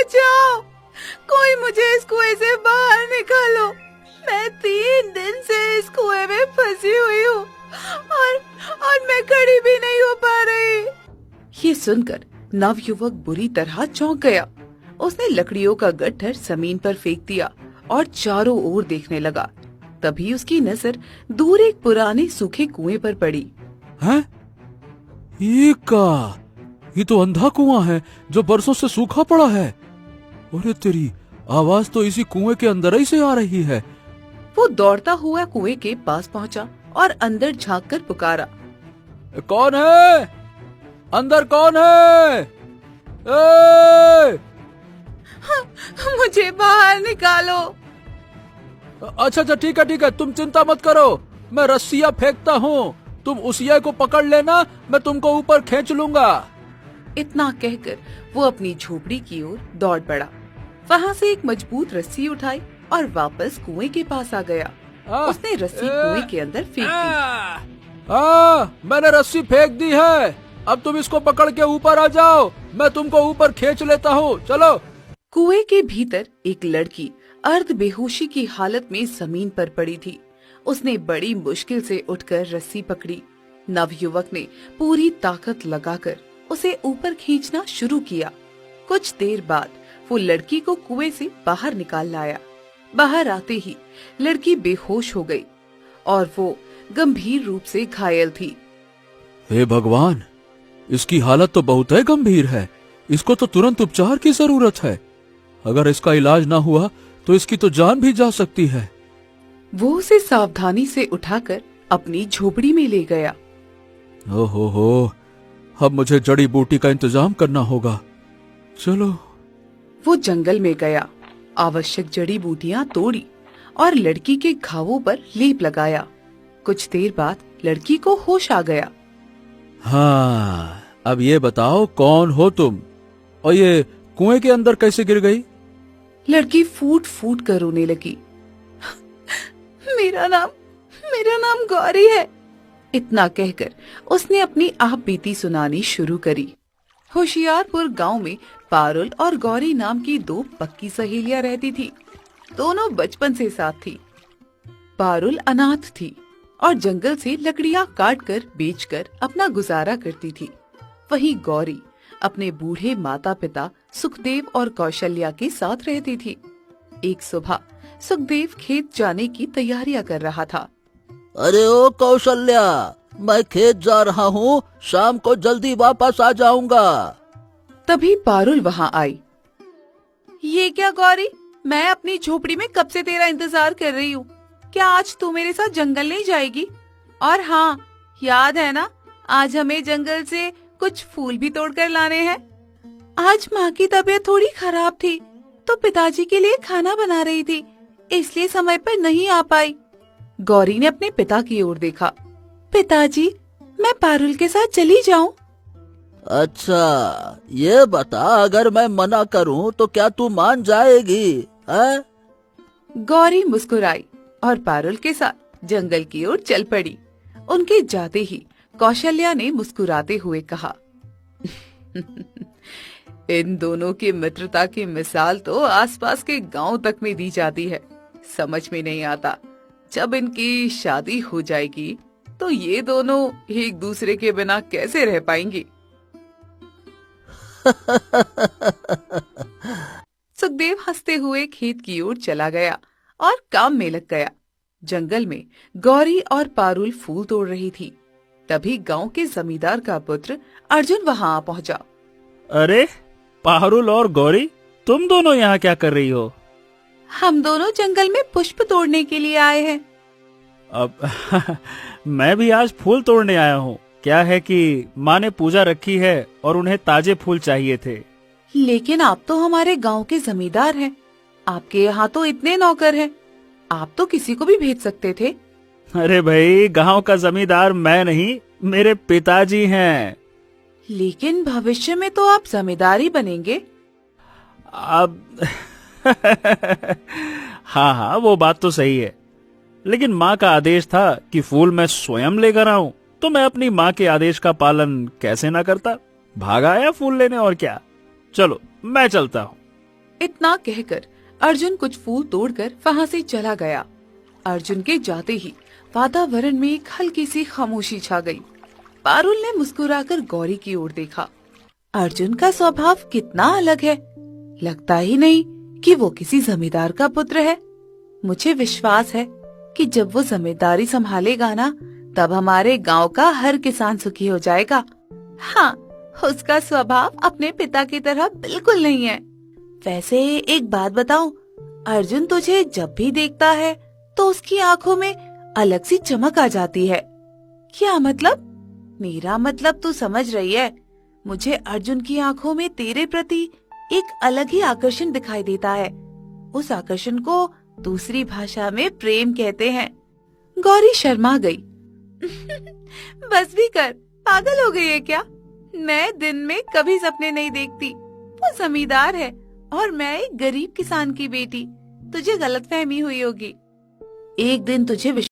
बचाओ, कोई मुझे इस कुएं से बाहर निकालो। मैं 3 दिन से इस कुएं में फंसी हुई हूँ और मैं खड़ी भी नहीं हो पा रही। ये सुनकर नवयुवक बुरी तरह चौंक गया। उसने लकड़ियों का गट्ठर जमीन पर फेंक दिया और चारों ओर देखने लगा। तभी उसकी नजर दूर एक पुराने सूखे कुएं पर पड़ी। हैं? ये तो अंधा कुआं है जो बरसों से सूखा पड़ा है। अरे तेरी, आवाज तो इसी कुएं के अंदर ही से आ रही है। वो दौड़ता हुआ कुएं के पास पहुंचा और अंदर झांक कर पुकारा, कौन है? अंदर कौन है? ए! मुझे बाहर निकालो। अच्छा ठीक है, तुम चिंता मत करो, मैं रस्सियाँ फेंकता हूँ, तुम उसिया को पकड़ लेना, मैं तुमको ऊपर खींच लूंगा। इतना कहकर वो अपनी झोपड़ी की ओर दौड़ पड़ा। वहाँ से एक मजबूत रस्सी उठाई और वापस कुएं के पास आ गया। उसने रस्सी कुएं के अंदर फेंक दी। मैंने रस्सी फेंक दी है, अब तुम इसको पकड़ के ऊपर आ जाओ, मैं तुमको ऊपर खींच लेता हूँ, चलो। कुएं के भीतर एक लड़की अर्ध बेहोशी की हालत में जमीन पर पड़ी थी। उसने बड़ी मुश्किल से उठकर रस्सी पकड़ी। नवयुवक ने पूरी ताकत लगाकर उसे ऊपर खींचना शुरू किया। कुछ देर बाद वो लड़की को कुएं से बाहर निकाल लाया। बाहर आते ही लड़की बेहोश हो गई और वो गंभीर रूप से घायल थी। हे भगवान, इसकी हालत तो बहुत ही गंभीर है, इसको तो तुरंत उपचार की जरूरत है। अगर इसका इलाज ना हुआ तो इसकी तो जान भी जा सकती है। वो उसे सावधानी से उठाकर अपनी झोपड़ी में ले गया। ओहो, अब मुझे जड़ी बूटी का इंतजाम करना होगा, चलो। वो जंगल में गया, आवश्यक जड़ी बूटियां तोड़ी और लड़की के घावों पर लेप लगाया। कुछ देर बाद लड़की को होश आ गया। हाँ, अब ये बताओ कौन हो तुम, और ये कुएं के अंदर कैसे गिर गई? लड़की फूट फूट कर रोने लगी। मेरा नाम गौरी है। इतना कहकर उसने अपनी आप बीती सुनानी शुरू करी। होशियारपुर गांव में पारुल और गौरी नाम की 2 पक्की सहेलियां रहती थी। दोनों बचपन से साथ थी। पारुल अनाथ थी और जंगल से लकड़ियां काटकर बेचकर अपना गुजारा करती थी। वहीं गौरी अपने बूढ़े माता पिता सुखदेव और कौशल्या के साथ रहती थी। एक सुबह सुखदेव खेत जाने की तैयारियां कर रहा था। अरे ओ कौशल्या, मैं खेत जा रहा हूँ, शाम को जल्दी वापस आ जाऊंगा। तभी पारुल वहाँ आई। ये क्या गौरी, मैं अपनी झोपड़ी में कब से तेरा इंतजार कर रही हूँ। क्या आज तू मेरे साथ जंगल नहीं जाएगी? और हाँ, याद है ना, आज हमें जंगल से कुछ फूल भी तोड़कर लाने हैं। आज माँ की तबीयत थोड़ी खराब थी तो पिताजी के लिए खाना बना रही थी, इसलिए समय पर नहीं आ पाई। गौरी ने अपने पिता की ओर देखा। पिताजी, मैं पारुल के साथ चली जाऊं? अच्छा, ये बता, अगर मैं मना करूं तो क्या तू मान जाएगी? है? गौरी मुस्कुराई और पारुल के साथ जंगल की ओर चल पड़ी। उनके जाते ही कौशल्या ने मुस्कुराते हुए कहा, इन दोनों की मित्रता की मिसाल तो आसपास के गांव तक में दी जाती है। समझ में नहीं आता, जब इनकी शादी हो जाएगी तो ये दोनों एक दूसरे के बिना कैसे रह पाएंगी। सुखदेव हंसते हुए खेत की ओर चला गया और काम में लग गया। जंगल में गौरी और पारुल फूल तोड़ रही थी। तभी गांव के जमींदार का पुत्र अर्जुन वहां आ पहुंचा। अरे पारुल और गौरी, तुम दोनों यहाँ क्या कर रही हो? हम दोनों जंगल में पुष्प तोड़ने के लिए आए हैं। अब मैं भी आज फूल तोड़ने आया हूँ। क्या है कि माँ ने पूजा रखी है और उन्हें ताजे फूल चाहिए थे। लेकिन आप तो हमारे गांव के जमींदार हैं। आपके यहाँ तो इतने नौकर हैं, आप तो किसी को भी भेज सकते थे। अरे भाई, गांव का जमींदार मैं नहीं, मेरे पिताजी हैं। लेकिन भविष्य में तो आप जमींदार ही बनेंगे। अब हाँ, वो बात तो सही है, लेकिन माँ का आदेश था कि फूल मैं स्वयं लेकर आऊं, तो मैं अपनी माँ के आदेश का पालन कैसे ना करता। भाग आया फूल लेने, और क्या। चलो मैं चलता हूँ। इतना कहकर अर्जुन कुछ फूल तोड़कर वहाँ से चला गया। अर्जुन के जाते ही वातावरण में एक हल्की सी खामोशी छा गई। पारुल ने मुस्कुराकर गौरी की ओर देखा। अर्जुन का स्वभाव कितना अलग है, लगता ही नहीं कि वो किसी जमींदार का पुत्र है। मुझे विश्वास है कि जब वो जिम्मेदारी संभालेगा ना, तब हमारे गांव का हर किसान सुखी हो जाएगा। हाँ, उसका स्वभाव अपने पिता की तरह बिल्कुल नहीं है। वैसे एक बात बताऊं, अर्जुन तुझे जब भी देखता है तो उसकी आंखों में अलग सी चमक आ जाती है। क्या मतलब? मेरा मतलब तू समझ रही है। मुझे अर्जुन की आंखों में तेरे प्रति एक अलग ही आकर्षण दिखाई देता है। उस आकर्षण को दूसरी भाषा में प्रेम कहते हैं। गौरी शर्मा गई। बस भी कर, पागल हो गई है क्या? मैं दिन में कभी सपने नहीं देखती। वो जमींदार है और मैं एक गरीब किसान की बेटी। तुझे गलतफहमी हुई होगी। एक दिन तुझे